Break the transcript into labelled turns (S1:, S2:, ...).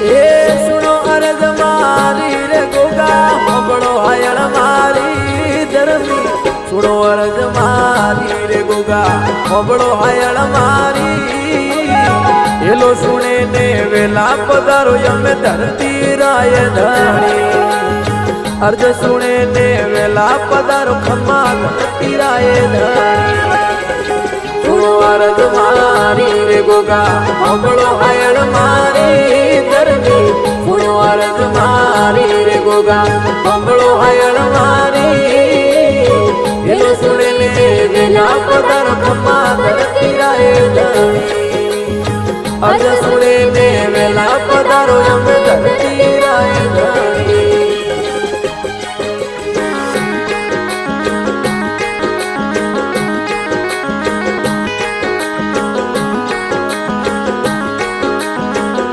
S1: એ સુનો અરજ મારી રે ગોગા મોગળો હાયળ મારી ધરમી સુનો અરજ મારી રે ગોગા મોગળો હાયળ મારી એલો સુણે ને વેલા પધારો અમે ધરતી રાય ધણી અર્જ સુણે ને વેલા પધારો ખમ્મા ધરતી રાય ધણી સુનો અરજ મારી રે ગોગા મોગળો હાયળ મારી ધરતી સુનો અરજ મારી રે ગોગા